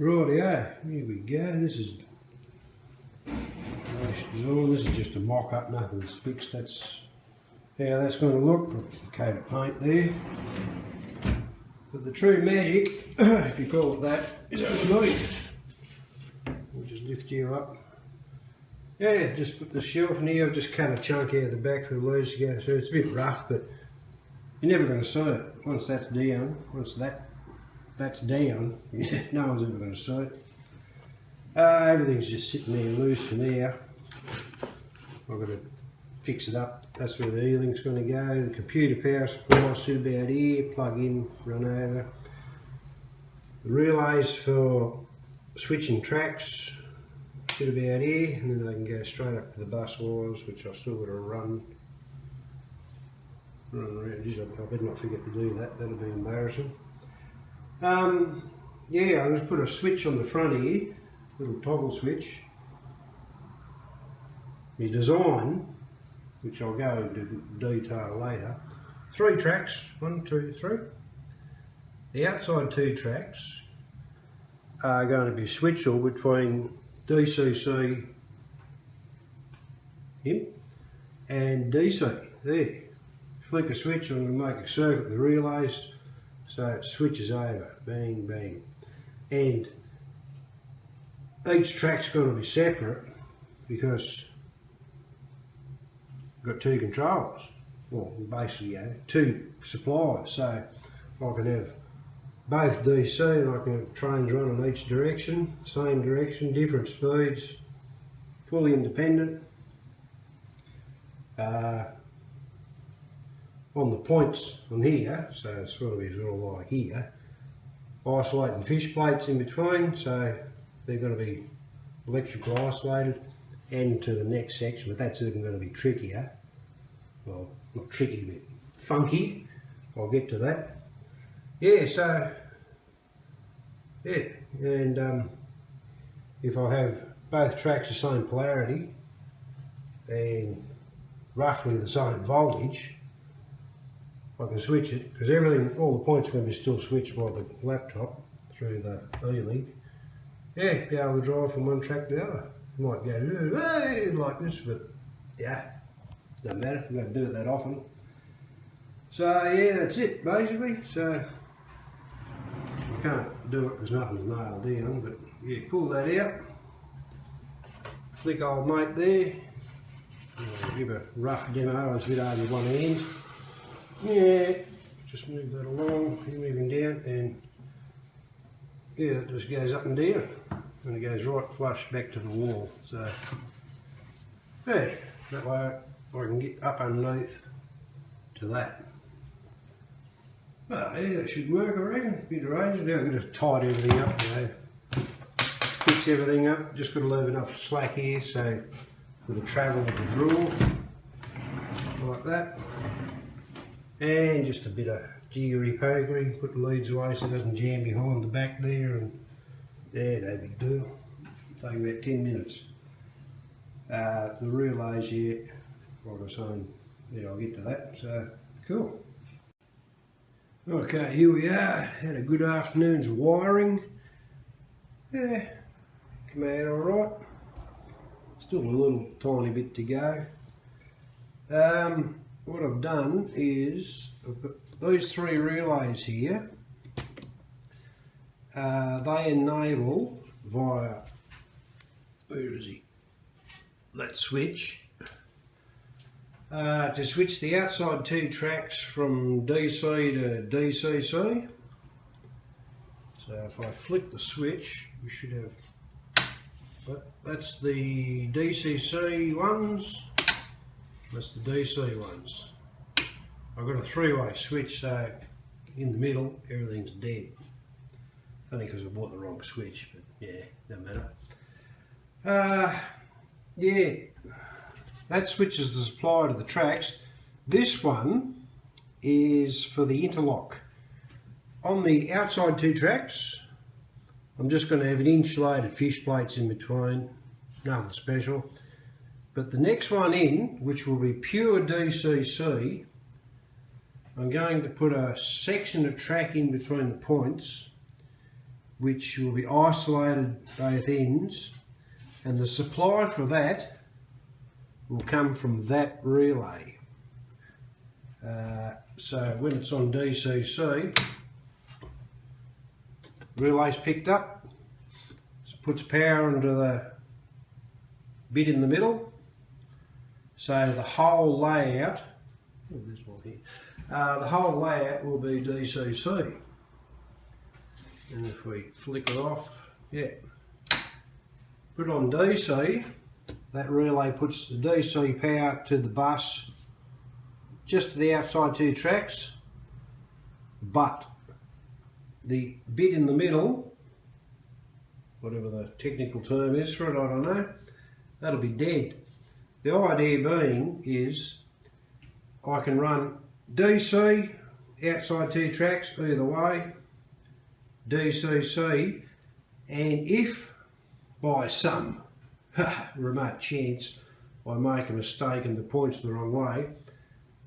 Rightio, here we go. This is just a mock-up, nothing's fixed. That's how that's going to look. Put a coat of paint there. But the true magic, if you call it that, is underneath. We'll just lift you up. Yeah, just put the shelf in here. I've just cut a chunk out of the back for the leaves to go through. It's a bit rough, but you're never going to see it. Once that's down, that's down, no one's ever going to see it. Everything's just sitting there loose for now. I've got to fix it up. That's where the E-link's going to go. The computer power supply should be out here. Plug in, run over. The relays for switching tracks should be out here, and then they can go straight up to the bus wires, which I've still got to run around. I better not forget to do that. That'll be embarrassing. Yeah, I'll just put a switch on the front here, little toggle switch. My design, which I'll go into detail later. 3 tracks, 1, 2, 3. The outside 2 tracks are going to be switchable between DCC and DC. There. Flick a switch and make a circuit with the relays so it switches over. Bang, bang. And each track's going to be separate because I've got 2 controllers. Well, basically, 2 suppliers. So I can have both DC and I can have trains running each direction, same direction, different speeds, fully independent. On the points on here, so it's sort of like here, isolating fish plates in between, so they're going to be electrically isolated, and to the next section, but that's even going to be trickier. Well, not tricky, but funky. I'll get to that. Yeah, so, yeah, and if I have both tracks the same polarity and roughly the same voltage, I can switch it, because everything, all the points are going to be still switched by the laptop through the E-link. Yeah, be able to drive from one track to the other. You might go, hey, like this, but yeah, doesn't matter, we don't do it that often. So yeah, that's it basically. So I can't do it because nothing's nailed down, but yeah, pull that out. Flick old mate there. I'll give a rough demo. It's a bit hard with one hand. Yeah, just move that along, moving down, and yeah, it just goes up and down, and it goes right flush back to the wall. So yeah, that way I can get up underneath to that. Well, yeah, that should work, I reckon. A bit of range. Now I've got to tidy everything up, fix everything up. Just got to leave enough slack here so for the travel with the drill, like that. And just a bit of jiggery pokery, put the leads away so it doesn't jam behind the back there, and yeah, no big deal. Take about 10 minutes. The relays here, like I was saying, yeah, I'll get to that, so cool. Okay, here we are, had a good afternoon's wiring. Yeah, come out alright. Still a little tiny bit to go. What I've done is, I've got those 3 relays here. They enable via, where is he? That switch. To switch the outside 2 tracks from DC to DCC. So if I flick the switch, we should have, that's the DCC ones. That's the DC ones. I've got a 3-way switch, so in the middle everything's dead. Only because I bought the wrong switch, but yeah, doesn't matter. Yeah, that switches the supply to the tracks. This one is for the interlock. On the outside 2 tracks, I'm just going to have an insulated fish plates in between, nothing special. But the next one in, which will be pure DCC, I'm going to put a section of track in between the points which will be isolated both ends, and the supply for that will come from that relay. So when it's on DCC, relay's picked up, puts power into the bit in the middle, so the whole layout, the whole layout will be DCC. And if we flick it off, yeah, put it on DC, that relay puts the DC power to the bus just to the outside two tracks, but the bit in the middle, whatever the technical term is for it, I don't know, that'll be dead. The idea being is I can run DC, outside two tracks either way, DCC, and if by some remote chance I make a mistake and the point's the wrong way,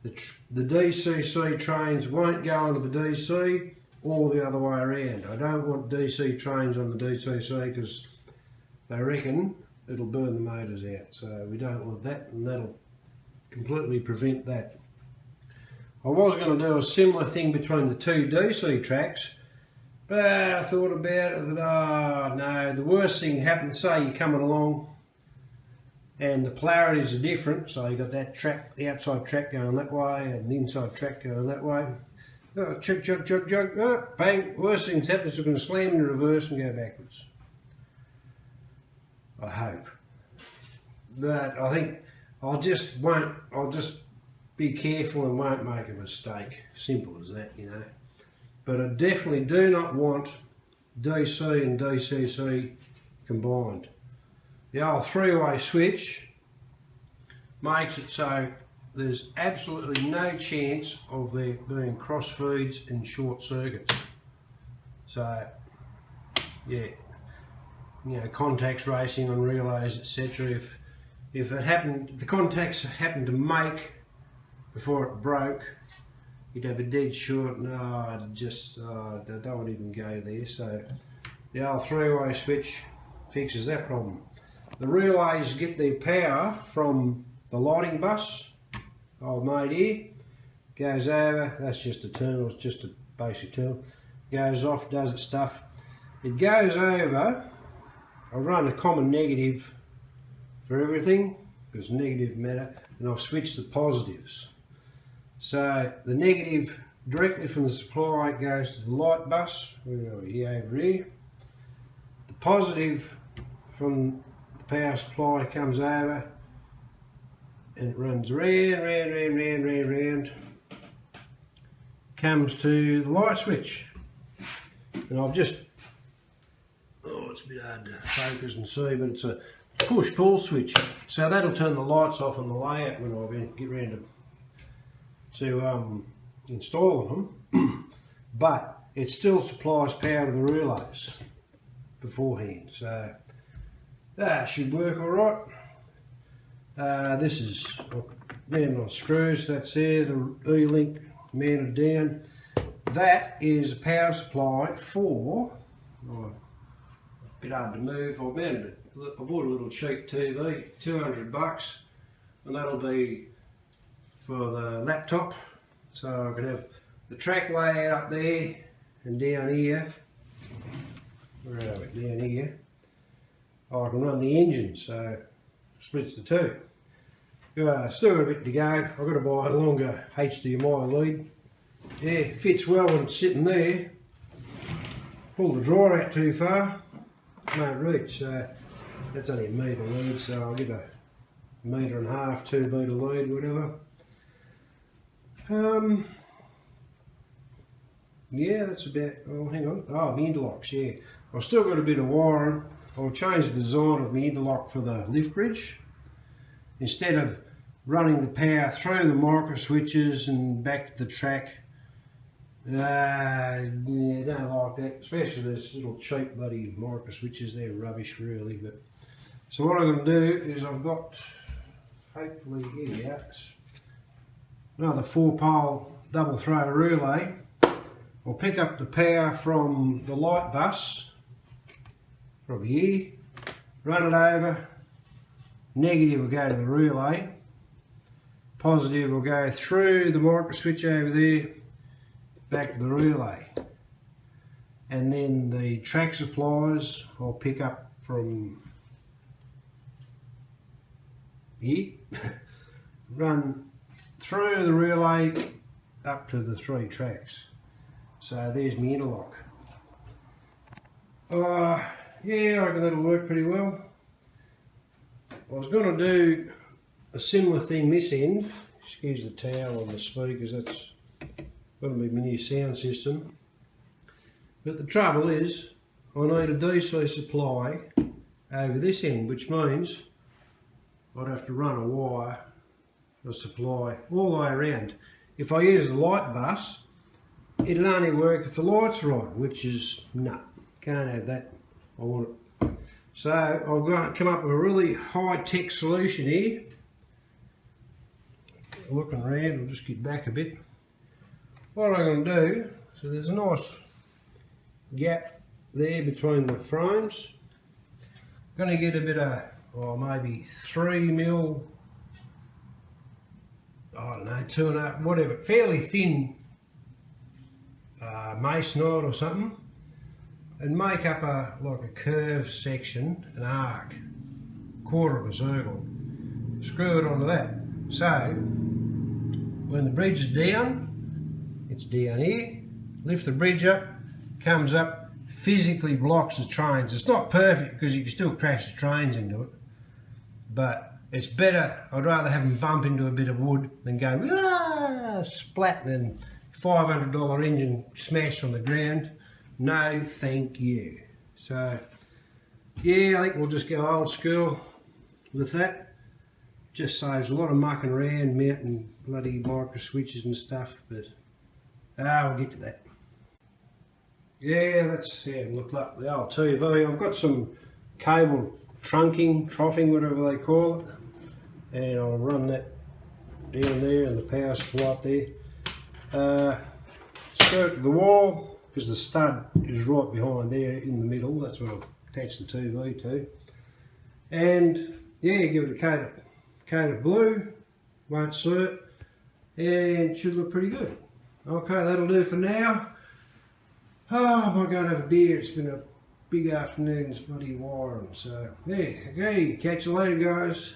the DCC trains won't go into the DC or the other way around. I don't want DC trains on the DCC because they reckon it'll burn the motors out, so we don't want that, and that'll completely prevent that. I was going to do a similar thing between the two DC tracks, but I thought about it and thought, oh no, the worst thing happens, say you're coming along and the polarities are different, so you've got that track, the outside track going that way and the inside track going that way. Oh, chug, chug, chug, chug, oh, bang, worst things happen is we're going to slam in reverse and go backwards. I hope. But I think I'll just be careful and won't make a mistake. Simple as that, you know. But I definitely do not want DC and DCC combined. The old three-way switch makes it so there's absolutely no chance of there being cross feeds and short circuits. So, yeah, you know, contacts racing on relays, etc. If the contacts happened to make before it broke, you'd have a dead short. No, I don't even go there. So the old three-way switch fixes that problem. The relays get their power from the lighting bus, old mate here, goes over, that's just a terminal, it's just a basic terminal, goes off, does its stuff. It goes over, I run a common negative for everything, because negative matter, and I'll switch the positives. So the negative directly from the supply goes to the light bus, where are we, over here. The positive from the power supply comes over and it runs round, comes to the light switch. And I've just, oh, it's a bit hard to focus and see, but it's a push-pull switch. So that'll turn the lights off on the layout when I get round to installing them. But it still supplies power to the relays beforehand. So that should work all right. This is mounted on screws, that's there, the E-link mounted down. That is a power supply for, oh, a bit hard to move, I mounted it. I bought a little cheap TV, 200 bucks, and that'll be for the laptop. So I can have the track layout up there and down here, where are we, down here, I can run the engine, so splits the two. Still got a bit to go. I've got to buy a longer HDMI lead. Yeah, fits well when it's sitting there. Pull the drawer out too far, won't reach. So that's only a metre lead, so I'll get a 1.5 metre, 2 metre lead, whatever. Yeah, that's about, oh hang on, oh the interlocks, yeah. I've still got a bit of wiring. I'll change the design of my interlock for the lift bridge. Instead of running the power through the micro switches and back to the track, yeah, don't like that, especially those little cheap bloody micro switches, they're rubbish really. But so what I'm going to do is I've got, hopefully here, another 4-pole double throw relay. I'll pick up the power from the light bus probably here, run it over, negative will go to the relay, positive will go through the micro switch over there, back to the relay. And then the track supplies I'll pick up from here, run through the relay up to the 3 tracks. So there's my interlock. Yeah, I reckon that'll work pretty well. I was going to do a similar thing this end. Excuse the towel on the speakers, that's going to be my new sound system. But the trouble is, I need a DC supply over this end, which means I'd have to run a wire, a supply all the way around. If I use the light bus, it'll only work if the lights are on, which is, no, can't have that. I want it. So I've got to come up with a really high-tech solution here. Looking around, I'll just get back a bit. What I'm going to do, so there's a nice gap there between the frames. I'm going to get a bit of, maybe 3mm, I don't know, 2.5, whatever, fairly thin masonite or something, and make up like a curved section, an arc, quarter of a circle. Screw it onto that. So when the bridge is down, it's down here. Lift the bridge up, comes up, physically blocks the trains. It's not perfect because you can still crash the trains into it, but it's better. I'd rather have them bump into a bit of wood than go splat and $500 engine smashed on the ground. No, thank you. So yeah, I think we'll just go old school with that. Just saves a lot of mucking around, mounting bloody micro switches and stuff, but we'll get to that. Yeah, that's, look up the old TV. I've got some cable troughing, whatever they call it, and I'll run that down there and the power supply up there. Screw it to the wall, because the stud is right behind there in the middle. That's what I've attached the TV to. And yeah, give it a coat of blue, won't surt, and it should look pretty good. Okay, that'll do for now. Oh, I might go and have a beer. It's been a big afternoon, it's bloody wiring. So yeah, okay, catch you later guys.